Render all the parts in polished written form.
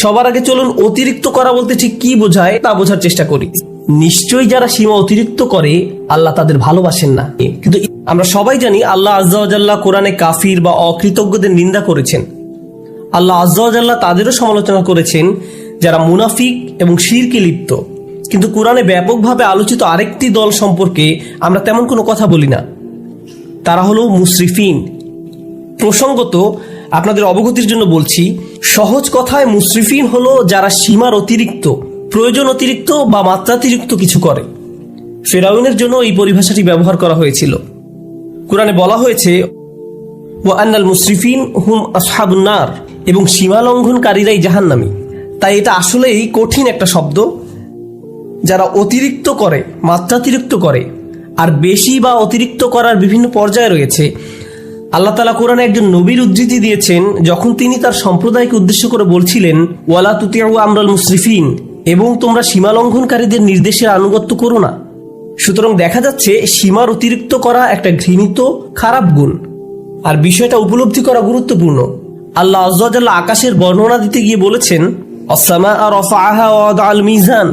সবার আগে চলুন অতিরিক্ত করা বলতে ঠিক কি বোঝায় তা বোঝার চেষ্টা করি। নিশ্চয়ই যারা সীমা অতিরিক্ত করে আল্লাহ তাদের ভালোবাসেন না। কিন্তু আমরা সবাই জানি আল্লাহ আজ্জা ওয়া জাল্লা কোরআনে কাফির বা অকৃতজ্ঞদের নিন্দা করেছেন। আল্লাহ আজ্জা ওয়া জাল্লা তাদেরও সমালোচনা করেছেন যারা মুনাফিক এবং শিরকে লিপ্ত। কিন্তু কোরআনে ব্যাপকভাবে আলোচিত আরেকটি দল সম্পর্কে আমরা তেমন কোনো কথা বলি না, তারা হলো মুসরিফিন। প্রসঙ্গত আপনাদের অবগতির জন্য বলছি, সহজ কথায় মুসরিফিন হলো যারা সীমার অতিরিক্ত, প্রয়োজন অতিরিক্ত বা মাত্রাতিরিক্ত কিছু করে। ফেরাউনের জন্য এই পরিভাষাটি ব্যবহার করা হয়েছিল। কোরআনে বলা হয়েছে ওয়া আন্নাল মুসরিফিন হুম আসহাবুন নার, এবং সীমা লঙ্ঘনকারীরাই জাহান্নামী। তাই এটা আসলেই কঠিন একটা শব্দ। যারা অতিরিক্ত করে, মাত্রাতিরিক্ত করে, আর বেশি বা অতিরিক্ত করার বিভিন্ন পর্যায়ে রয়েছে। আল্লাহ তাআলা কোরআনে একজন নবীর উদ্ধৃতি দিয়েছেন যখন তিনি তার সম্প্রদায়কে উদ্দেশ্য করে বলছিলেন ওয়ালা তুতিউ আমরাল মুসরিফিন, এবং তোমরা সীমা লঙ্ঘনকারীদের নির্দেশের আনুগত্য করো না। সুতরাং দেখা যাচ্ছে সীমার অতিরিক্ত করা একটা ঘৃণিত খারাপ গুণ, আর বিষয়টা উপলব্ধি করা গুরুত্বপূর্ণ। আল্লাহ আজ্জা ওয়া জাল্লা আকাশের বর্ণনা দিতে গিয়ে বলেছেন আস-সামাআ রাফাআহা ওয়া ওয়াদাআল মিজান,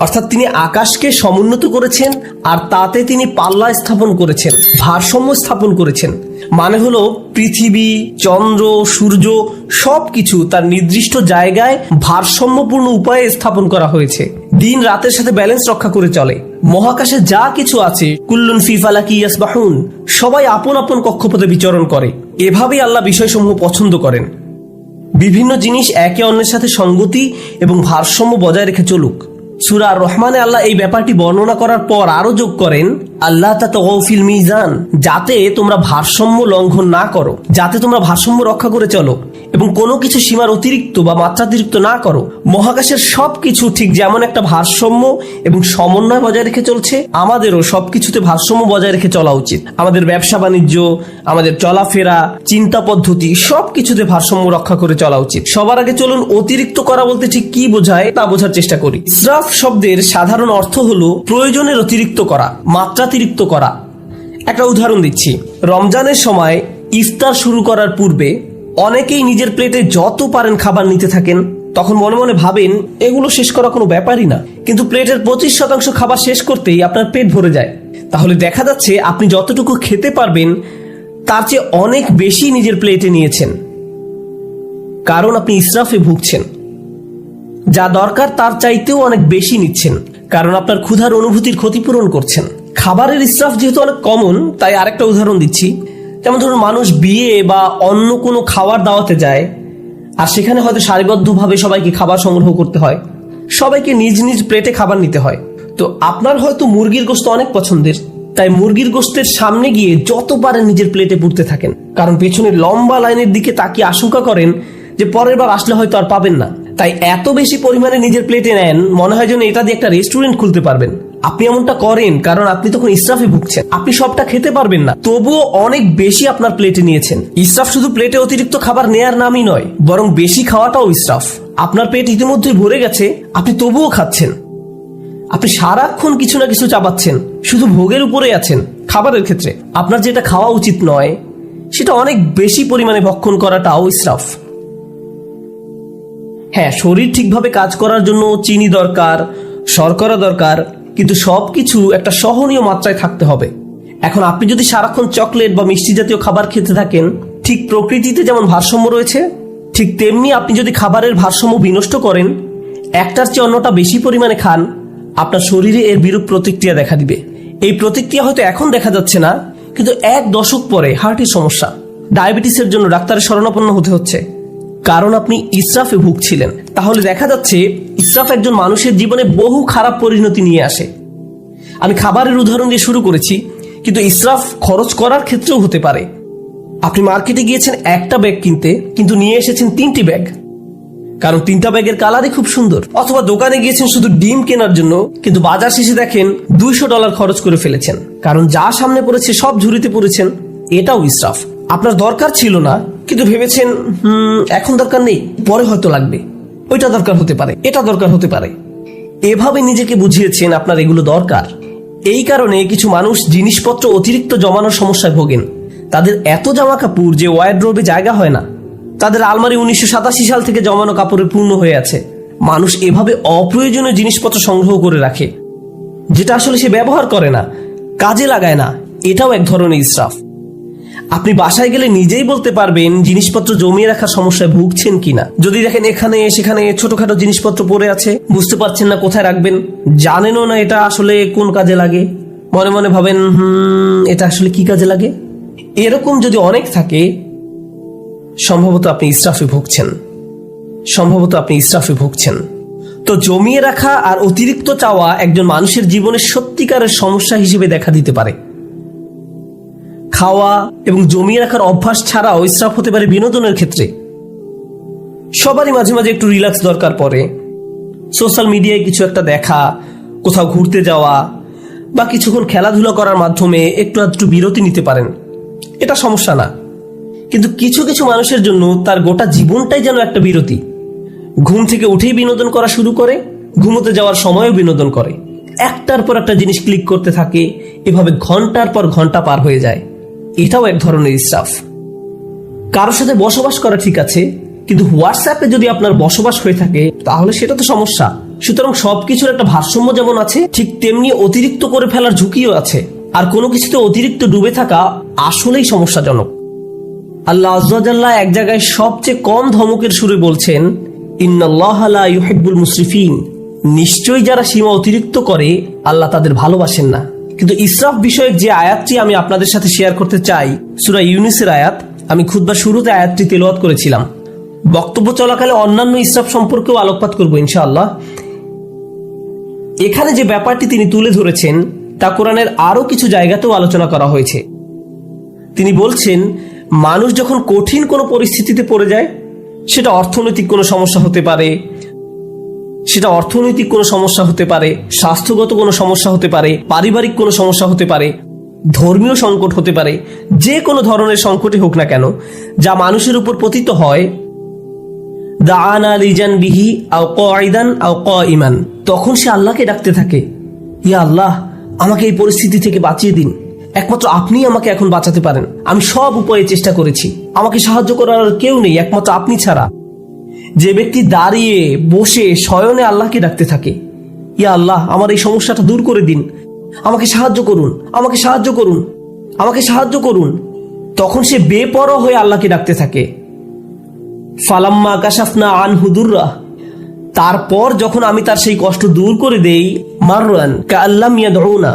অর্থাৎ তিনি আকাশকে সমুন্নত করেছেন আর তাতে তিনি পাল্লা স্থাপন করেছেন, ভারসাম্য স্থাপন করেছেন। মানে হলো পৃথিবী, চন্দ্র, সূর্য সবকিছু তার নির্দিষ্ট জায়গায় ভারসাম্যপূর্ণ উপায়ে স্থাপন করা হয়েছে। দিন রাতের সাথে ব্যালেন্স রক্ষা করে চলে। মহাকাশে যা কিছু আছে কুল্লুন ফি ফালাকি ইয়াসবাহুন, সবাই আপন আপন কক্ষপথে বিচরণ করে। এভাবেই আল্লাহ বিষয়সমূহ পছন্দ করেন। বিভিন্ন জিনিস একে অন্যের সাথে সঙ্গতি এবং ভারসাম্য বজায় রেখে চলুক। সূরা আর রহমানে আল্লাহ এই ব্যাপারটি বর্ণনা করার পর আরো যোগ করেন আল্লাহ তাতাগাউ ফিল মিজান, যাতে তোমরা ভারসাম্য লঙ্ঘন না করো, যাতে তোমরা ভারসাম্য রক্ষা করে চলো এবং কোনো কিছু সীমার অতিরিক্ত বা মাত্রাতিরিক্ত না করো। মহাকাশের সবকিছু ঠিক যেমন একটা ভারসাম্য এবং সমন্বয় বজায় রেখে চলছে, আমাদেরও সবকিছুতে ভারসাম্য বজায় রেখে চলা উচিত। আমাদের ব্যবসা বাণিজ্য, আমাদের চলাফেরা, চিন্তা পদ্ধতি সবকিছুতে ভারসাম্য রক্ষা করে চলা উচিত। সবার আগে চলুন অতিরিক্ত করা বলতে ঠিক কি বোঝায় তা বোঝার চেষ্টা করি। ইসরাফ শব্দের সাধারণ অর্থ হলো প্রয়োজনের অতিরিক্ত করা, মাত্রাতিরিক্ত করা। একটা উদাহরণ দিচ্ছি। রমজানের সময় ইফতার শুরু করার পূর্বে অনেকেই নিজের প্লেটে যত পারেন খাবার নিতে থাকেন। তখন মনে মনে ভাবেন এগুলো শেষ করা কোনো ব্যাপারই না, কিন্তু প্লেটের 25% খাবার শেষ করতেই আপনার পেট ভরে যায়। তাহলে দেখা যাচ্ছে আপনি যতটুকু খেতে পারবেন তার চেয়ে অনেক বেশি নিজের প্লেটে নিয়েছেন, কারণ আপনি ইসরাফে ভুগছেন। যা দরকার তার চাইতেও অনেক বেশি নিচ্ছেন, কারণ আপনার ক্ষুধার অনুভূতির ক্ষতিপূরণ করছেন। খাবারের ইসরাফ যেহেতু অনেক কমন, তাই আরেকটা উদাহরণ দিচ্ছি। যেমন ধরুন, মানুষ বিয়ে বা অন্য কোনো খাবার দাওয়াতে যায়, আর সেখানে হয়তো সারিবদ্ধভাবে সবাইকে খাবার সংগ্রহ করতে হয়, সবাইকে নিজ নিজ প্লেটে খাবার নিতে হয়। তো আপনার হয়তো মুরগির গোশত অনেক পছন্দের, তাই মুরগির গোশতের সামনে গিয়ে যত পারেন নিজের প্লেটে পুরতে থাকেন, কারণ পেছনের লম্বা লাইনের দিকে তাকিয়ে আশঙ্কা করেন যে পরের বার আসলে হয়তো আর পাবেন না। তাই এত বেশি পরিমাণে নিজের প্লেটে নেন, মনে হয় যেন এটা দিয়ে একটা রেস্টুরেন্ট খুলতে পারবেন। আপনি এমনটা করেন কারণ আপনি তখন ইসরাফে ভুগছেন। আপনি সবটা খেতে পারবেন না, তবুও অনেক বেশি আপনার প্লেটে নিয়েছেন। ইসরাফ শুধু প্লেটে অতিরিক্ত খাবার নেয়ার নামই নয়, বরং বেশি খাওয়াটাও ইসরাফ। আপনার পেট ইতিমধ্যে ভরে গেছে, আপনি তবুও খাচ্ছেন। আপনি সারাক্ষণ কিছু না কিছু চাবাচ্ছেন, শুধু ভোগের উপরে আছেন। খাবারের ক্ষেত্রে আপনার যেটা খাওয়া উচিত নয় সেটা অনেক বেশি পরিমাণে ভক্ষণ করাটাও ইসরাফ। হ্যাঁ, শরীর ঠিকভাবে কাজ করার জন্য চিনি দরকার, শর্করা দরকার, কিন্তু সবকিছু একটা সহনীয় মাত্রায় থাকতে হবে। এখন আপনি যদি সারাক্ষণ চকলেট বা মিষ্টি জাতীয় খাবার খেতে থাকেন, ঠিক প্রকৃতিতে যেমন ভারসাম্য রয়েছে, ঠিক তেমনি আপনি যদি খাবারের ভারসাম্য বিনষ্ট করেন, একটার চেয়ে অন্যটা বেশি পরিমাণে খান, আপনার শরীরে এর বিরূপ প্রতিক্রিয়া দেখা দিবে। এই প্রতিক্রিয়া হয়তো এখন দেখা যাচ্ছে না, কিন্তু 1 দশক পরে হার্টের সমস্যা, ডায়াবেটিসের জন্য ডাক্তারের শরণাপন্ন হতে হচ্ছে, কারণ আপনি ইসরাফে ভুগছিলেন। তাহলে দেখা যাচ্ছে ইসরাফ একজন মানুষের জীবনে বহু খারাপ পরিণতি নিয়ে আসে। আমি খাবারের উদাহরণ দিয়ে শুরু করেছি, কিন্তু ইসরাফ খরচ করার ক্ষেত্রেও হতে পারে। আপনি মার্কেটে গিয়েছেন একটা ব্যাগ কিনতে, কিন্তু নিয়ে এসেছেন 3টি ব্যাগ, কারণ 3টা ব্যাগের কালারই খুব সুন্দর। অথবা দোকানে গিয়েছেন শুধু ডিম কেনার জন্য, কিন্তু বাজার শেষে দেখেন $200 খরচ করে ফেলেছেন, কারণ যা সামনে পড়েছে সব ঝুড়িতে পড়েছেন। এটাও ইসরাফ। আপনার দরকার ছিল না, কিন্তু ভেবেছেন এখন দরকার নেই, পরে হয়তো লাগবে। ওইটা দরকার হতে পারে, এটা দরকার হতে পারে। এভাবে নিজেকে বুঝিয়েছেন আপনার এগুলো দরকার। এই কারণে কিছু মানুষ জিনিসপত্র অতিরিক্ত জমানোর সমস্যায় ভোগেন। তাদের এত জামা কাপড় যে ওয়ারড্রোবে জায়গা হয় না। তাদের আলমারি 1987 সাল থেকে জমানো কাপড়ে পূর্ণ হয়ে আছে। মানুষ এভাবে অপ্রয়োজনীয় জিনিসপত্র সংগ্রহ করে রাখে, যেটা আসলে সে ব্যবহার করে না, কাজে লাগায় না। এটাও এক ধরনের ইসরাফ। আপনি বাসায় গেলে নিজেই বলতে পারবেন জিনিসপত্র জমিয়ে রাখার সমস্যায় ভুগছেন কিনা। যদি দেখেন এখানে সেখানে ছোটখাটো জিনিসপত্র পড়ে আছে, বুঝতে পারছেন না কোথায় রাখবেন, জানেনও না এটা আসলে কোন কাজে লাগে, মনে মনে ভাবেন এটা আসলে কি কাজে লাগে, এরকম যদি অনেক থাকে, সম্ভবত আপনি ইসরাফে ভুগছেন। তো জমিয়ে রাখা আর অতিরিক্ত চাওয়া একজন মানুষের জীবনে সত্যিকারের সমস্যা হিসেবে দেখা দিতে পারে। খাওয়া এবং জমিয়ে রাখার অভ্যাস ছাড়াও ইসরাফ হতে পারে বিনোদনের ক্ষেত্রে। সবারই মাঝে মাঝে একটু রিল্যাক্স দরকার পড়ে। সোশ্যাল মিডিয়ায় কিছু একটা দেখা, কোথাও ঘুরতে যাওয়া বা কিছুক্ষণ খেলাধুলা করার মাধ্যমে একটু বিরতি নিতে পারেন, এটা সমস্যা না। কিন্তু কিছু কিছু মানুষের জন্য তার গোটা জীবনটাই যেন একটা বিরতি। ঘুম থেকে উঠেই বিনোদন করা শুরু করে, ঘুমোতে যাওয়ার সময়ও বিনোদন করে, একটার পর একটা জিনিস ক্লিক করতে থাকে, এভাবে ঘন্টার পর ঘন্টা পার হয়ে যায়। এটাও এক ধরনের ইসরাফ। কারোর সাথে বসবাস করা ঠিক আছে, কিন্তু হোয়াটসঅ্যাপে যদি আপনার বসবাস হয়ে থাকে তাহলে সেটা তো সমস্যা। সুতরাং সবকিছুর একটা ভারসাম্য যেমন আছে, ঠিক তেমনি অতিরিক্ত করে ফেলার ঝুঁকিও আছে। আর কোনো কিছুতে অতিরিক্ত ডুবে থাকা আসলেই সমস্যাজনক। আল্লাহ আযজা ওয়া জাল্লা এক জায়গায় সবচেয়ে কম ধমকের সুরে বলছেন, ইন্নাল্লাহা লা ইউহিব্বুল মুসরিফিন, নিশ্চয়ই যারা সীমা অতিরিক্ত করে আল্লাহ তাদের ভালোবাসেন না। কিন্তু ইসরাফ বিষয়ক যে আয়াতটি আমি আপনাদের সাথে শেয়ার করতে চাই, সূরা ইউনুসের আয়াত, আমি খুতবার শুরুতে আয়াতটি তেলাওয়াত করেছিলাম। বক্তব্য চলাকালে অন্যান্য ইসরাফ সম্পর্কেও আলোকপাত করব ইনশাআল্লাহ। এখানে যে ব্যাপারটি তিনি তুলে ধরেছেন তা কোরআনের আরো কিছু জায়গাতেও আলোচনা করা হয়েছে। তিনি বলছেন, মানুষ যখন কঠিন কোনো পরিস্থিতিতে পড়ে যায়, সেটা অর্থনৈতিক কোনো সমস্যা হতে পারে, স্বাস্থ্যগত কোনো সমস্যা হতে পারে, পারিবারিক কোনো সমস্যা হতে পারে, ধর্মীয় সংকট হতে পারে, যে কোনো ধরনের সংকটই হোক না কেন, যা মানুষের উপর পতিত হয়, দাআনা লিজানবিহি আও কাঈদান আও কাঈমান, তখন সে আল্লাহকে ডাকতে থাকে, ইয়া আল্লাহ, আমাকে এই পরিস্থিতি থেকে বাঁচিয়ে দিন, একমাত্র আপনিই আমাকে এখন বাঁচাতে পারেন, আমি সব উপায়ে চেষ্টা করেছি, আমাকে সাহায্য করার কেউ নেই একমাত্র আপনি ছাড়া। যে ব্যক্তি দাঁড়িয়ে বসে শয়নে আল্লাহকে ডাকতে থাকে, ইয়া আল্লাহ, আমার এই সমস্যাটা দূর করে দিন, আমাকে সাহায্য করুন, তখন সে বেপরোয়া হয়ে আল্লাহকে ডাকতে থাকে। ফালাম্মা কাশাফনা আনহু দুররাহ, তারপর যখন আমি তার সেই কষ্ট দূর করে দেই, মাররান কাআল্লাম ইয়াদউনা,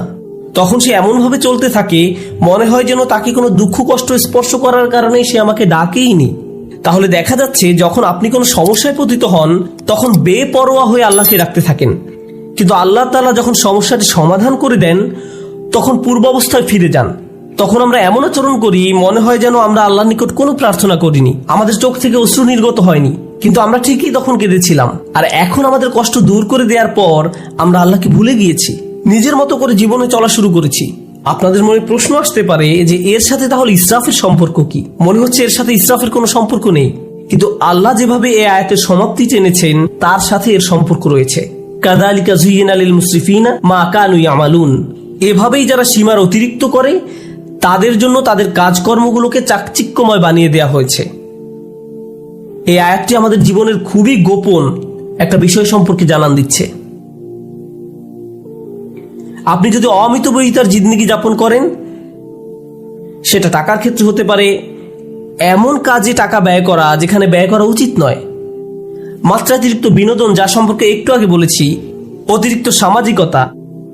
তখন সে এমন ভাবে চলতে থাকে মনে হয় যেন তাকে কোনো দুঃখ কষ্ট স্পর্শ করার কারণে সে আমাকে ডাকেইনি। তাহলে দেখা যাচ্ছে, যখন আপনি কোনো সমস্যায় পতিত হন তখন বেপরোয়া হয়ে আল্লাহকে ডাকতে থাকেন, কিন্তু আল্লাহ তাআলা যখন সমস্যাটি সমাধান করে দেন তখন পূর্বাবস্থায় ফিরে যান। তখন আমরা এমন আচরণ করি মনে হয় যেন আমরা আল্লাহর নিকট কোনো প্রার্থনা করিনি, আমাদের চোখ থেকে অশ্রু নির্গত হয়নি, কিন্তু আমরা ঠিকই তখন কেঁদেছিলাম। আর এখন আমাদের কষ্ট দূর করে দেওয়ার পর আমরা আল্লাহকে ভুলে গিয়েছি, নিজের মতো করে জীবনে চলা শুরু করেছি। আপনাদের মনে প্রশ্ন আসতে পারে যে এর সাথে তাহলে ইসরাফের সম্পর্ক কি? মনে হচ্ছে এর সাথে ইসরাফের কোনো সম্পর্ক নেই, কিন্তু আল্লাহ যেভাবে এই আয়াতের সমাপ্তি টেনেছেন তার সাথে এর সম্পর্ক রয়েছে। কাযালিকা যুয়িনা লিল মুসরিফিনা মা কানু ইয়ামালুন, এভাবেই যারা সীমার অতিরিক্ত করে তাদের জন্য তাদের কাজকর্মগুলোকে চাকচিক্যময় বানিয়ে দেয়া হয়েছে। এই আয়াতটি আমাদের জীবনের খুবই গোপন একটা বিষয় সম্পর্কে জানান দিচ্ছে। আপনি যদি অমিতব্যয়িতার জিন্দেগি যাপন করেন, সেটা টাকার ক্ষেত্রে হতে পারে, এমন কাজে টাকা ব্যয় করা যেখানে ব্যয় করা উচিত নয়, মাত্রাতিরিক্ত বিনোদন যা সম্পর্কে একটু আগে বলেছি, অতিরিক্ত সামাজিকতা,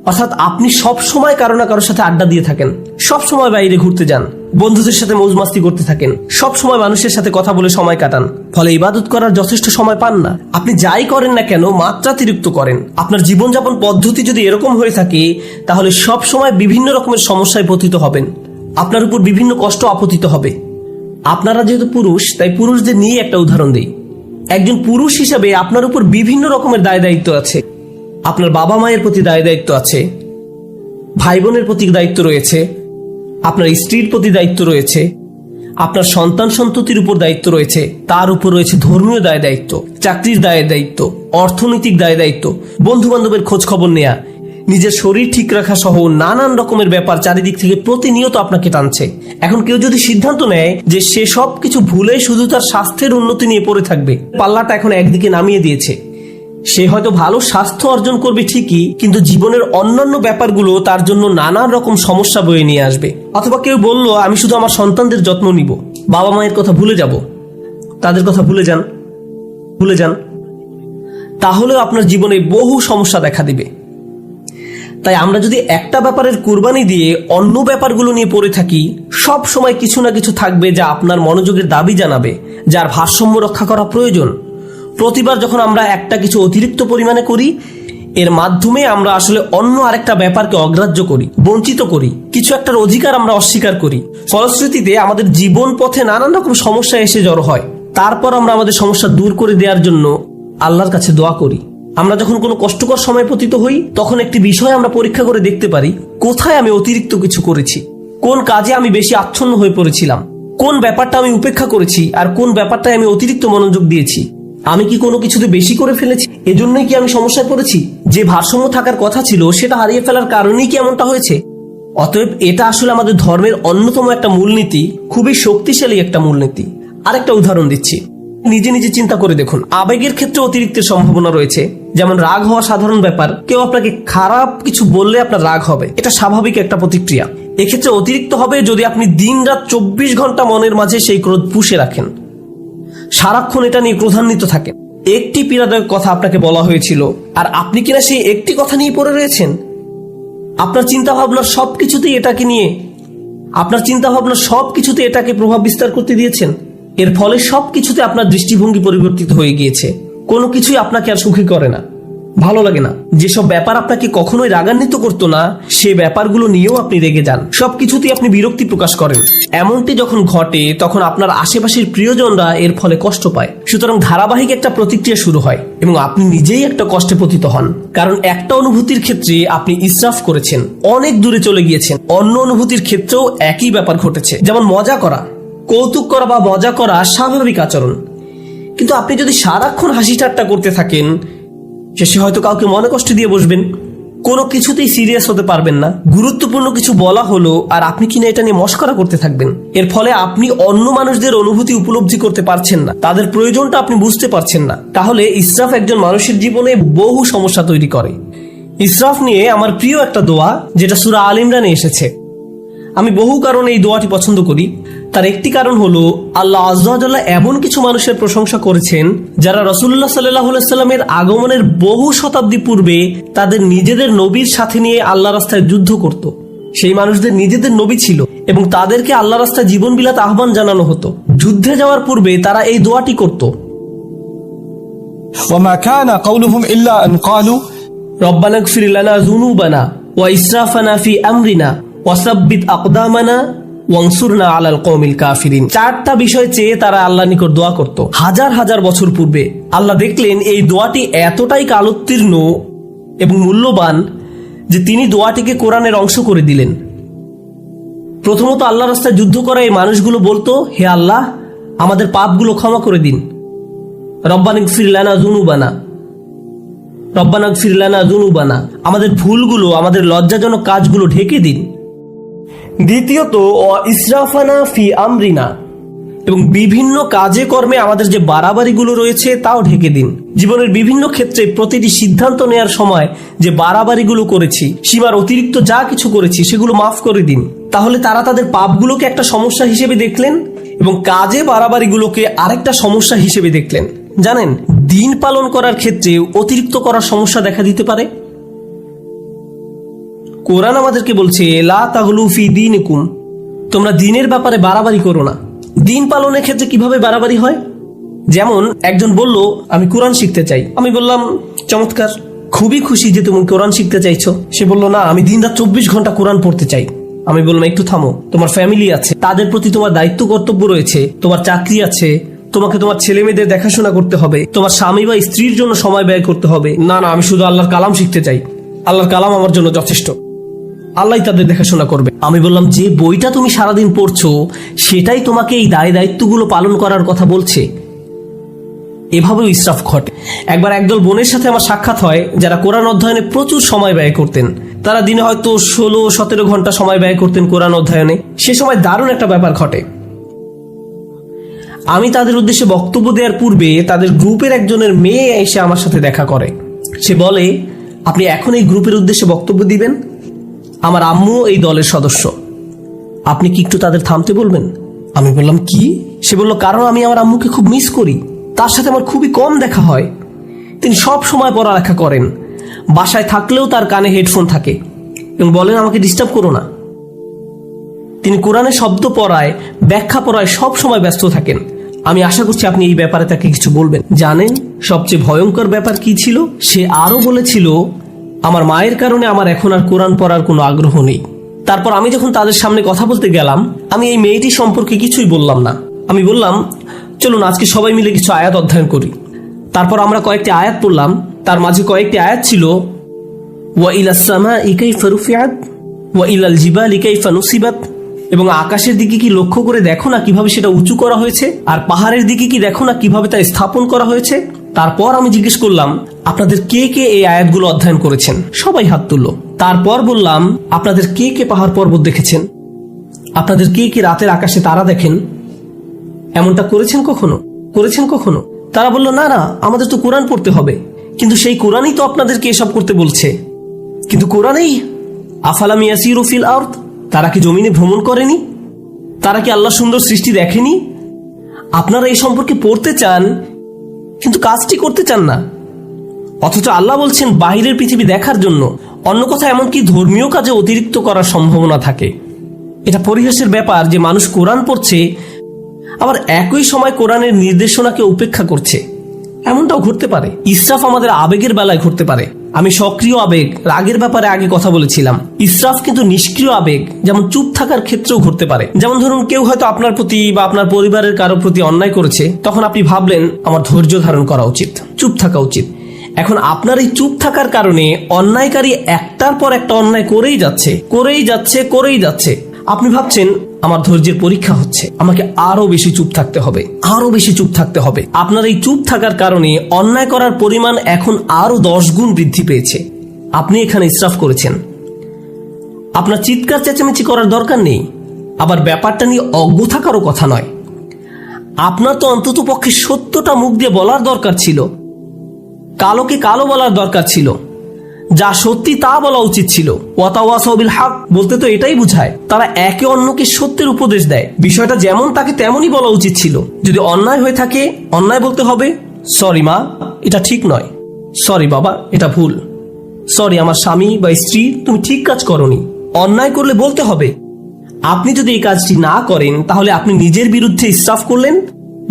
অর্থাৎ আপনি সব সময় কারো না কারোর সাথে আড্ডা দিয়ে থাকেন, সব সময় বাইরে ঘুরতে যান, বন্ধুদের সাথে মৌজ মাস্তি করতে থাকেন, সব সময় মানুষের সাথে কথা বলে সময় কাটান, ফলে ইবাদত করার যথেষ্ট সময় পান না। আপনি যাই করেন না কেন মাত্রাতিরিক্ত করেন। আপনার জীবনযাপন পদ্ধতি যদি এরকম হয়ে থাকে তাহলে সব সময় বিভিন্ন রকমের সমস্যায় পতিত হবেন, আপনার উপর বিভিন্ন কষ্ট আপতিত হবে। আপনারা যেহেতু পুরুষ, তাই পুরুষদের নিয়ে একটা উদাহরণ দেই। একজন পুরুষ হিসাবে আপনার উপর বিভিন্ন রকমের দায় দায়িত্ব আছে। আপনার বাবা মায়ের প্রতি দায় দায়িত্ব আছে, ভাই বোনের প্রতি দায়িত্ব রয়েছে, আপনার স্ত্রীর প্রতি দায়িত্ব রয়েছে, আপনার সন্তান সন্ততির উপর দায়িত্ব রয়েছে, তার উপর রয়েছে ধর্মীয় দায় দায়িত্ব, চাকরির দায় দায়িত্ব, অর্থনৈতিক দায় দায়িত্ব, বন্ধু বান্ধবের খোঁজ খবর নেয়া, নিজের শরীর ঠিক রাখা সহ নানান রকমের ব্যাপার চারিদিক থেকে প্রতিনিয়ত আপনাকে টানছে। এখন কেউ যদি সিদ্ধান্ত নেয় যে সে সবকিছু ভুলে শুধু তার স্বাস্থ্যের উন্নতি নিয়ে পড়ে থাকবে, পাল্লাটা এখন একদিকে নামিয়ে দিয়েছে। সে হয়তো ভালো স্বাস্থ্য অর্জন করবে ঠিকই, কিন্তু জীবনের অন্যান্য ব্যাপারগুলো তার জন্য নানান রকম সমস্যা বয়ে নিয়ে আসবে। অথবা কেউ বলল আমি শুধু আমার সন্তানদের যত্ন নিব, বাবা মায়ের কথা ভুলে যাব, তাদের কথা ভুলে যান, তাহলেও আপনার জীবনে বহু সমস্যা দেখা দিবে। তাই আমরা যদি একটা ব্যাপারের কুরবানি দিয়ে অন্য ব্যাপারগুলো নিয়ে পড়ে থাকি, সব সময় কিছু না কিছু থাকবে যা আপনার মনোযোগের দাবি জানাবে, যার ভারসাম্য রক্ষা করা প্রয়োজন। প্রতিবার যখন আমরা একটা কিছু অতিরিক্ত পরিমাণে করি, এর মাধ্যমে আমরা আসলে অন্য আরেকটা ব্যাপারকে অগ্রাহ্য করি, বঞ্চিত করি, কিছু একটার অধিকার আমরা অস্বীকার করি। ফলশ্রুতিতে আমাদের জীবন পথে নানান রকম সমস্যা এসে জড়ো হয়। তারপর আমরা আমাদের সমস্যা দূর করে দেওয়ার জন্য আল্লাহর কাছে দোয়া করি। আমরা যখন কোনো কষ্টকর সময় পতিত হই, তখন একটি বিষয় আমরা পরীক্ষা করে দেখতে পারি, কোথায় আমি অতিরিক্ত কিছু করেছি, কোন কাজে আমি বেশি আচ্ছন্ন হয়ে পড়েছিলাম, কোন ব্যাপারটা আমি উপেক্ষা করেছি, আর কোন ব্যাপারটায় আমি অতিরিক্ত মনোযোগ দিয়েছি। আমি কি কোনো কিছুতে বেশি করে ফেলেছি? এজন্যই কি আমি সমস্যায় পড়েছি? যে ভারসাম্য থাকার কথা ছিল সেটা হারিয়ে ফেলার কারণেই কি এমনটা হয়েছে? অতএব এটা আসলে আমাদের ধর্মের অন্যতম একটা মূলনীতি, খুবই শক্তিশালী একটা মূলনীতি। আরেকটা উদাহরণ দিচ্ছি, নিজে নিজে চিন্তা করে দেখুন। আবেগের ক্ষেত্রে অতিরিক্তের সম্ভাবনা রয়েছে। যেমন রাগ হওয়া সাধারণ ব্যাপার, কেউ আপনাকে খারাপ কিছু বললে আপনার রাগ হবে, এটা স্বাভাবিক একটা প্রতিক্রিয়া। এক্ষেত্রে অতিরিক্ত হবে যদি আপনি দিন রাত 24 ঘন্টা মনের মাঝে সেই ক্রোধ পুষে রাখেন, সারাক্ষণ এটা নিয়ে ক্রোধান্বিত থাকেন। একটি পীড়াদায়ক কথা আপনাকে বলা হয়েছিল, আর আপনি কিনা সেই একটি কথা নিয়ে পড়ে রয়েছেন। আপনার চিন্তা ভাবনার সবকিছুতে এটাকে প্রভাব বিস্তার করতে দিয়েছেন। এর ফলে সবকিছুতে আপনার দৃষ্টিভঙ্গি পরিবর্তিত হয়ে গিয়েছে। কোনো কিছুই আপনাকে আর সুখী করে না, ভালো লাগে না। যেসব ব্যাপার আপনাকে কখনোই রাগান্বিত করতো না, সে ব্যাপারগুলো নিয়েও আপনি রেগে যান, সবকিছুতেই আপনি বিরক্তি প্রকাশ করেন। এমনটি যখন ঘটে, তখন আপনার আশেপাশের প্রিয়জনরা এর ফলে কষ্ট পায়। সুতরাং ধারাবাহিক একটা প্রতিক্রিয়া শুরু হয় এবং আপনি নিজেই একটা কষ্টে পতিত হন। কারণ একটা অনুভূতির ক্ষেত্রে আপনি ইসরাফ করেছেন, অনেক দূরে চলে গিয়েছেন। অন্য অনুভূতির ক্ষেত্রেও একই ব্যাপার ঘটেছে। যেমন মজা করা, কৌতুক করা বা মজা করা স্বাভাবিক আচরণ, কিন্তু আপনি যদি সারাক্ষণ হাসি ঠাট্টা করতে থাকেন, শেষে হয়তো কাউকে মনে কষ্ট দিয়ে বসবেন, কোনো কিছুতেই সিরিয়াস হতে পারবেন না। গুরুত্বপূর্ণ কিছু বলা হলো আর আপনি কিনা এটা নিয়ে মশকরা করতে থাকবেন। এর ফলে আপনি অন্য মানুষদের অনুভূতি উপলব্ধি করতে পারছেন না, তাদের প্রয়োজনটা আপনি বুঝতে পারছেন না। তাহলে ইসরাফ একজন মানুষের জীবনে বহু সমস্যা তৈরি করে। ইসরাফ নিয়ে আমার প্রিয় একটা দোয়া, যেটা সূরা আল ইমরানে এসেছে। আমি বহু কারণে এই দোয়াটি পছন্দ করি। তার একটি কারণ হলো, আল্লাহ আযজা ওয়া জাল্লা এমন কিছু মানুষের প্রশংসা করেছেন যারা রাসূলুল্লাহ সাল্লাল্লাহু আলাইহি সাল্লামের আগমনের বহু শতাব্দী পূর্বে তাদের নিজেদের নবীর সাথে নিয়ে আল্লাহ রাস্তায় যুদ্ধ করত। সেই মানুষদের নিজেদের নবী ছিল এবং তাদেরকে আল্লাহ রাস্তায় জীবন বিলাতে আহ্বান জানানো হতো। যুদ্ধে যাওয়ার পূর্বে তারা এই দোয়াটি করত, وما كان قولهم إلا أن قالوا রব্বানা ইগফির লানা যুনুবানা ওয়া ইসরাফানা ফি আমরিনা ওয়া সাব্বিত আকদামানা ওয়ানসুরনা আলাল কওমিল কাফিরিন। চারটা বিষয় চেয়ে তারা আল্লাহর নিকট দোয়া করত হাজার হাজার বছর পূর্বে। আল্লাহ দেখলেন এই দোয়াটি এতটাই কালোত্তীর্ণ এবং মূল্যবান যে তিনি দোয়াটিকে কোরআনের অংশ করে দিলেন। প্রথমত আল্লাহর রাস্তায় যুদ্ধ করা এই মানুষগুলো বলতো, হে আল্লাহ, আমাদের পাপগুলো ক্ষমা করে দিন। রব্বানা ইগফির লানা যুনুবানা, রব্বানা ইগফির লানা যুনুবানা, আমাদের ভুলগুলো, আমাদের লজ্জাজনক কাজগুলো ঢেকে দিন। দ্বিতীয়ত ইসরাফানা ফি আমরিনা, এবং বিভিন্ন কাজে কর্মে আমাদের যে বাড়াবাড়িগুলো রয়েছে তাও ঢেকে দিন। জীবনের বিভিন্ন ক্ষেত্রে প্রতিটি সিদ্ধান্ত নেওয়ার সময় যে বাড়াবাড়িগুলো করেছি, সীমার অতিরিক্ত যা কিছু করেছি, সেগুলো মাফ করে দিন। তাহলে তারা তাদের পাপগুলোকে একটা সমস্যা হিসেবে দেখলেন এবং কাজে বাড়াবাড়িগুলোকে আরেকটা সমস্যা হিসেবে দেখলেন। জানেন, দিন পালন করার ক্ষেত্রে অতিরিক্ত করার সমস্যা দেখা দিতে পারে। কোরআন আমাদেরকে বলছে, লা তাগলু ফি দীনিকুম, তোমরা দিনের ব্যাপারে বাড়াবাড়ি করো না। দিন পালনের ক্ষেত্রে কিভাবে বাড়াবাড়ি হয়? যেমন একজন বলল, আমি কোরআন শিখতে চাই। আমি বললাম, চমৎকার, খুবই খুশি যে তুমি কোরআন শিখতে চাইছো। সে বলল, না, আমি দিনরাত 24 ঘন্টা কোরআন পড়তে চাই। আমি বললাম, একটু থামো, তোমার ফ্যামিলি আছে, তাদের প্রতি তোমার দায়িত্ব কর্তব্য রয়েছে, তোমার চাকরি আছে, তোমাকে তোমার ছেলে মেয়েদের দেখাশোনা করতে হবে, তোমার স্বামী বা স্ত্রীর জন্য সময় ব্যয় করতে হবে। না না, আমি শুধু আল্লাহর কালাম শিখতে চাই, আল্লাহর কালাম আমার জন্য যথেষ্ট, আল্লাহ তাদের দেখাশোনা করবে। আমি বললাম, যে বইটা তুমি সারাদিন পড়ছো সেটাই তোমাকে এই দায় দায়িত্বগুলো পালন করার কথা বলছে। এভাবেও ইসরাফ ঘটে। একবার একদল বোনের সাথে আমার সাক্ষাৎ হয় যারা কোরআন অধ্যয়নে প্রচুর সময় ব্যয় করতেন। তারা দিনে হয়তো 16-17 ঘন্টা সময় ব্যয় করতেন কোরআন অধ্যয়নে। সে সময় দারুণ একটা ব্যাপার ঘটে। আমি তাদের উদ্দেশ্যে বক্তব্য দেওয়ার পূর্বে তাদের গ্রুপের একজনের মেয়ে এসে আমার সাথে দেখা করে। সে বলে, আপনি এখন এই গ্রুপের উদ্দেশ্যে বক্তব্য দিবেন? আমার আম্মু এই দলের সদস্য, আপনি কি একটু তাদের থামতে বলবেন? আমি বললাম, কি? সে বলল, কারণ আমি আমার আম্মুকে খুব মিস করি, তার সাথে আমার খুবই কম দেখা হয়। তিনি সব সময় পড়ালেখা করেন, বাসায় থাকলেও তার কানে হেডফোন থাকে এবং বলেন, আমাকে ডিস্টার্ব করো না। তিনি কোরআনের শব্দ পড়ায়, ব্যাখ্যা পড়ায় সব সময় ব্যস্ত থাকেন। আমি আশা করছি আপনি এই ব্যাপারে তাকে কিছু বলবেন। জানেন সবচেয়ে ভয়ঙ্কর ব্যাপার কি ছিল? সে আরো বলেছিল, আমার মায়ের কারণে আমার এখন আর কোরআন পড়ার কোনো আগ্রহ নেই। তারপর আমি যখন তাদের সামনে কথা বলতে গেলাম, আমি এই মেয়েটি সম্পর্কে কিছুই বললাম না। আমি বললাম, চলুন আজকে সবাই মিলে কিছু আয়াত অধ্যয়ন করি। তারপর আমরা কয়েকটি আয়াত পড়লাম। তার মাঝে কয়েকটি আয়াত ছিল, ওয়া ইলাস সামাই কাইফা রুফিআত ওয়া ইলাল জিবালি কাইফা নুসিবাত, এবং আকাশের দিকে কি লক্ষ্য করে দেখো না কিভাবে সেটা উঁচু করা হয়েছে, আর পাহাড়ের দিকে কি দেখো না কিভাবে তা স্থাপন করা হয়েছে। তারপর আমি জিজ্ঞেস করলাম, আপনাদের কে কে এই আয়াতগুলো অধ্যয়ন করেছেন? সবাই হাত তুলল। তারপর বললাম, আপনাদের কে কে পাহাড় পর্বত দেখেছেন? আপনাদের কে কে রাতের আকাশে তারা দেখেন? এমনটা করেছেন কখনো? তারা বলল, না না, আমাদের তো কোরআন পড়তে হবে। কিন্তু সেই কোরআনই তো আপনাদেরকে এসব করতে বলছে। কিন্তু কোরআনেই আফালাম ইয়াসিরু ফিল আরদ, তারা কি জমিনে ভ্রমণ করেনি? তারা কি আল্লাহ সুন্দর সৃষ্টি দেখেনি? আপনারা এই সম্পর্কে পড়তে চান কিন্তু কাজটি করতে চান না। অথচ আল্লাহ বলছেন বাহিরের পৃথিবী দেখার জন্য। অন্য কথা, এমনকি ধর্মীয় কাজে অতিরিক্ত করার সম্ভাবনা থাকে। এটা পরিহাসের ব্যাপার যে মানুষ কোরআন পড়ছে আবার একই সময় কোরআনের নির্দেশনাকে উপেক্ষা করছে। এমনটাও ঘটতে পারে। ইসরাফ আমাদের আবেগের বেলায় ঘটতে পারে। আমি সক্রিয় আবেগ, রাগের ব্যাপারে আগে কথা বলেছিলাম। ইসরাফ কিন্তু নিষ্ক্রিয় আবেগ, যেমন চুপ থাকার ক্ষেত্রেও ঘটতে পারে। যেমন ধরুন, কেউ হয়তো আপনার প্রতি বা আপনার পরিবারের কারো প্রতি অন্যায় করেছে, তখন আপনি ভাবলেন আমার ধৈর্য ধারণ করা উচিত, চুপ থাকা উচিত। এখন আপনার এই চুপ থাকার কারণে অন্যায়কারী একটার পর একটা অন্যায় করেই যাচ্ছে। আপনি ভাবছেন আমার ধৈর্যের পরীক্ষা হচ্ছে, আমাকে আরো বেশি চুপ থাকতে হবে। আপনার এই চুপ থাকার কারণে অন্যায় করার পরিমাণ এখন আরো 10 গুণ বৃদ্ধি পেয়েছে। আপনি এখানে ইসরাফ করেছেন। আপনার চিৎকার চেঁচামেচি করার দরকার নেই, আবার ব্যাপারটা নিয়ে অজ্ঞ থাকারও কথা নয়। আপনার তো অন্তত পক্ষে সত্যটা মুখ দিয়ে বলার দরকার ছিল, কালোকে কালো বলার দরকার ছিল, যা সত্যি তা বলা উচিত ছিল। ওয়াতাওয়াসাউ বিল হক বলতে তো এটাই বোঝায় তারা একে অন্যকে সত্যের উপদেশ দেয়। বিষয়টা যেমন তাকে তেমনই বলা উচিত ছিল। যদি অন্যায় হয়ে থাকে, অন্যায় বলতে হবে, সরি মা, এটা ঠিক নয়, সরি বাবা, এটা ভুল, সরি আমার স্বামী বা স্ত্রী, তুমি ঠিক কাজ করনি। অন্যায় করলে বলতে হবে। আপনি যদি এই কাজটি না করেন, তাহলে আপনি নিজের বিরুদ্ধে ইসরাফ করলেন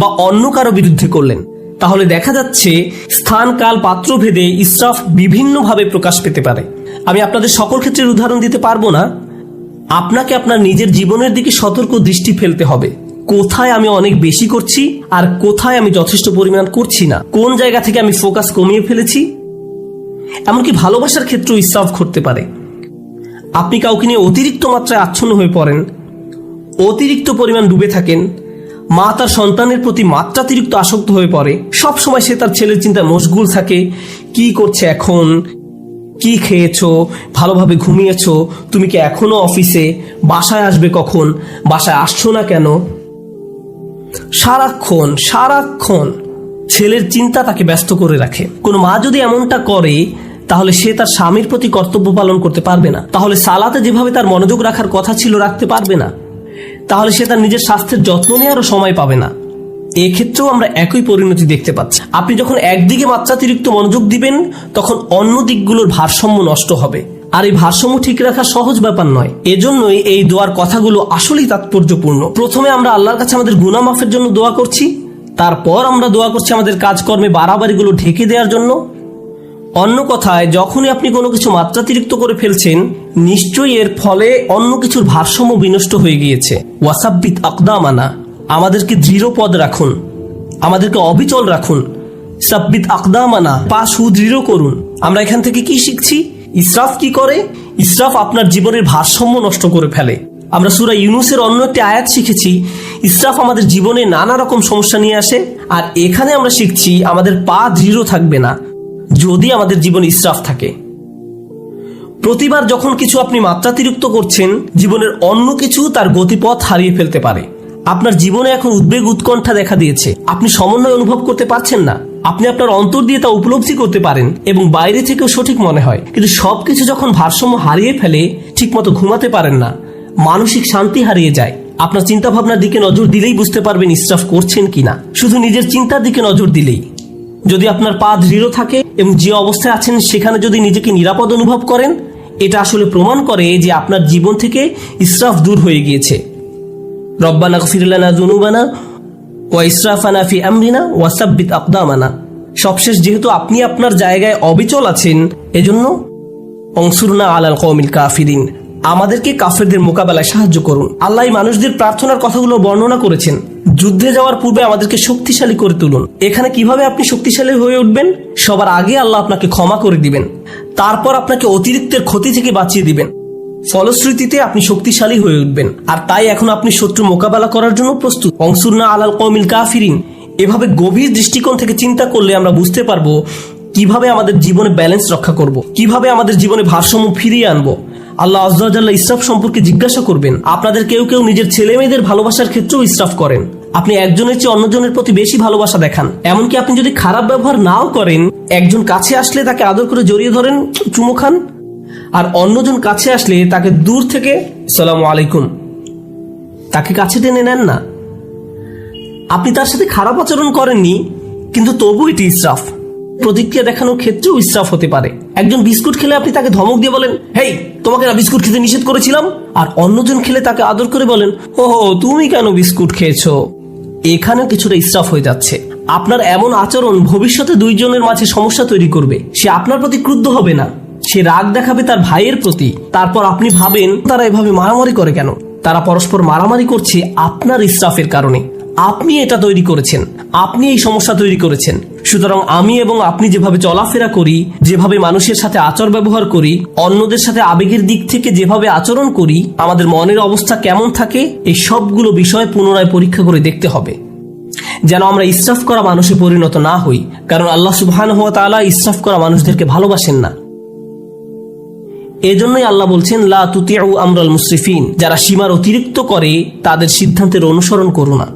বা অন্য কারো বিরুদ্ধে করলেন। তাহলে দেখা যাচ্ছে স্থান, কাল, পাত্র ভেদে ইসরাফ বিভিন্নভাবে প্রকাশ পেতে পারে। আমি আপনাদের সকল ক্ষেত্রের উদাহরণ দিতে পারবো না। আপনাকে আপনার নিজের জীবনের দিকে সতর্ক দৃষ্টি ফেলতে হবে। কোথায় আমি অনেক বেশি করছি আর কোথায় আমি যথেষ্ট পরিমাণ করছি না, কোন জায়গা থেকে আমি ফোকাস কমিয়ে ফেলেছি। এমনকি ভালোবাসার ক্ষেত্রেও ইসরাফ ঘটতে পারে। আপনি কাউকে নিয়ে অতিরিক্ত মাত্রায় আচ্ছন্ন হয়ে পড়েন, অতিরিক্ত পরিমাণ ডুবে থাকেন। মা তার সন্তানের প্রতি মাত্রাতিরিক্ত আসক্ত হয়ে পড়ে। সব সময় সে তার ছেলের চিন্তায় মশগুল থাকে। কি করছে এখন, কি খেয়েছো, ভালোভাবে ঘুমিয়েছো, তুমি কি এখনো অফিসে, বাসায় আসবে কখন, বাসায় আসছো না কেন। সারাক্ষণ ছেলের চিন্তা তাকে ব্যস্ত করে রাখে। কোনো মা যদি এমনটা করে, তাহলে সে তার স্বামীর প্রতি কর্তব্য পালন করতে পারবে না। তাহলে সালাতে যেভাবে তার মনোযোগ রাখার কথা ছিল রাখতে পারবে না। তাহলে সে তার নিজের স্বাস্থ্যের যত্ন নেওয়ারও সময় পাবে না। এক্ষেত্রেও আমরা একই পরিণতি দেখতে পাচ্ছি। আপনি যখন একদিকে মাত্রাতিরিক্ত মনোযোগ দিবেন, তখন অন্য দিকগুলোর ভারসাম্য নষ্ট হবে। আর এই ভারসাম্য ঠিক রাখা সহজ ব্যাপার নয়। এজন্যই এই দোয়ার কথাগুলো আসলেই তাৎপর্যপূর্ণ। প্রথমে আমরা আল্লাহর কাছে আমাদের গুনাহ মাফের জন্য দোয়া করছি, তারপর আমরা দোয়া করছি আমাদের কাজকর্মে বাড়াবাড়িগুলো ঢেকে দেওয়ার জন্য। অন্য কথায়, যখনই আপনি কোনো কিছু মাত্রাতিরিক্ত করে ফেলছেন, নিশ্চয়ই এর ফলে অন্য কিছুর ভারসাম্য বিনষ্ট হয়ে গিয়েছে। ওয়াসাব্বিত আকদামানা, আমাদেরকে দৃঢ় পদ রাখুন, আমাদেরকে অবিচল রাখুন। সাব্বিত আকদামানা, পা সুদৃঢ় করুন। আমরা এখান থেকে কি শিখছি? ইসরাফ কি করে? ইসরাফ আপনার জীবনের ভারসাম্য নষ্ট করে ফেলে। আমরা সূরা ইউনূসের অন্য একটি আয়াত শিখেছি, ইসরাফ আমাদের জীবনে নানা রকম সমস্যা নিয়ে আসে। আর এখানে আমরা শিখছি আমাদের পা দৃঢ় থাকবে না যদি আমাদের জীবনে ইসরাফ থাকে। প্রতিবার যখন কিছু আপনি মাত্রাতিরিক্ত করছেন, জীবনের অন্য কিছু তার গতিপথ হারিয়ে ফেলতে পারে। আপনার জীবনে এখন উদ্বেগ উৎকণ্ঠা দেখা দিয়েছে, আপনি সমন্বয় অনুভব করতে পারছেন না, আপনি আপনার অন্তর দিয়ে তা উপলব্ধি করতে পারেন এবং বাইরে থেকেও সঠিক মনে হয়, কিন্তু সবকিছু যখন ভারসাম্য হারিয়ে ফেলে, ঠিকমতো ঘুমাতে পারেন না, মানসিক শান্তি হারিয়ে যায়। আপনার চিন্তা ভাবনার দিকে নজর দিলেই বুঝতে পারবেন ইসরাফ করছেন কিনা। শুধু নিজের চিন্তার দিকে নজর দিলেই। যদি আপনার পা দৃঢ় থাকে এবং যে অবস্থায় আছেন সেখানে যদি নিজেকে নিরাপদ অনুভব করেন, এটা আসলে প্রমাণ করে যে আপনার জীবন থেকে ইসরাফ দূর হয়ে গিয়েছে। রব্বানা গফির লানা যুনুবানা ওয়া ইসরাফানা ফি আমরিনা ওয়া সাব্বিত আকদামানা। সবশেষ যেহেতু আপনি আপনার জায়গায় অবিচল আছেন, এজন্য অনসুরনা আলাল কওমিল কাফিরিন, আমাদেরকে কাফেরদের মোকাবেলায় সাহায্য করুন। আল্লাহ মানুষদের প্রার্থনার কথাগুলো বর্ণনা করেছেন। যুদ্ধে যাওয়ার পূর্বে আমাদেরকে শক্তিশালী করে তুলুন। এখানে কিভাবে আপনি শক্তিশালী হয়ে উঠবেন? সবার আগে আল্লাহ আপনাকে ক্ষমা করে দিবেন, তারপর আপনাকে অতিরিক্তের ক্ষতি থেকে বাঁচিয়ে দিবেন। ফলশ্রুতিতে আপনি শক্তিশালী হয়ে উঠবেন। আর তাই এখন আপনি শত্রু মোকাবেলা করার জন্য প্রস্তুত। অনসুরনা আলাল কওমিল কাফিরিন। এভাবে গভীর দৃষ্টিকোণ থেকে চিন্তা করলে আমরা বুঝতে পারবো কিভাবে আমাদের জীবনে ব্যালেন্স রক্ষা করব, কিভাবে আমাদের জীবনে ভারসাম্য ফিরিয়ে আনবো। আল্লাহ আজ্জা ওয়া জাল্লা ইসরাফ সম্পর্কে জিজ্ঞাসা করবেন। আপনাদের কেউ কেউ নিজের ছেলে মেয়েদের ভালোবাসার ক্ষেত্রেও ইসরাফ করেন। আপনি একজনের চেয়ে অন্যজনের প্রতি বেশি ভালোবাসা দেখান। এমনকি আপনি যদি খারাপ ব্যবহার নাও করেন, একজন কাছে আসলে তাকে আদর করে জড়িয়ে ধরেন, চুমু খান, আর অন্যজন কাছে আসলে তাকে দূর থেকে আসসালামু আলাইকুম, তাকে কাছে টেনে নেন না। আপনি তার সাথে খারাপ আচরণ করেননি, কিন্তু তবু এটি ইসরাফ। প্রতিক্রিয়া দেখানোর ক্ষেত্রেও ইসরাফ হতে পারে। একজন বিস্কুট খেলে আপনি তাকে ধমক দিয়ে বলেন, হেই তোমাকে না বিস্কুট খেতে নিষেধ করেছিলাম, আর অন্যজন খেলে তাকে আদর করে বলেন, ওহো তুমি কেন বিস্কুট খেয়েছো। এখানেও কিছুটা ইসরাফ হয়ে যাচ্ছে। আপনার এমন আচরণ ভবিষ্যতে দুইজনের মাঝে সমস্যা তৈরি করবে। সে আপনার প্রতি ক্রুদ্ধ হবে না, সে রাগ দেখাবে তার ভাইয়ের প্রতি। তারপর আপনি ভাবেন তারা এভাবে মারামারি করে কেন? তারা পরস্পর মারামারি করছে আপনার ইসরাফের কারণে। আপনি এটা তৈরি করেছেন, আপনি এই সমস্যা তৈরি করেছেন। সুতরাং আমি এবং আপনি যেভাবে চলাফেরা করি, যেভাবে মানুষের সাথে আচার ব্যবহার করি, অন্যদের সাথে আবেগের দিক থেকে যেভাবে আচরণ করি, আমাদের মনের অবস্থা কেমন থাকে, এই সবগুলো বিষয় পুনরায় পরীক্ষা করে দেখতে হবে, যেন আমরা ইসরাফ করা মানুষে পরিণত না হই। কারণ আল্লাহ সুবহানাহু ওয়া তাআলা ইসরাফ করা মানুষদেরকে ভালোবাসেন না। এজন্যই আল্লাহ বলছেন, লা তুতিউ আমরাল মুসরিফিন, যারা সীমার অতিরিক্ত করে তাদের সিদ্ধান্তের অনুসরণ করো না।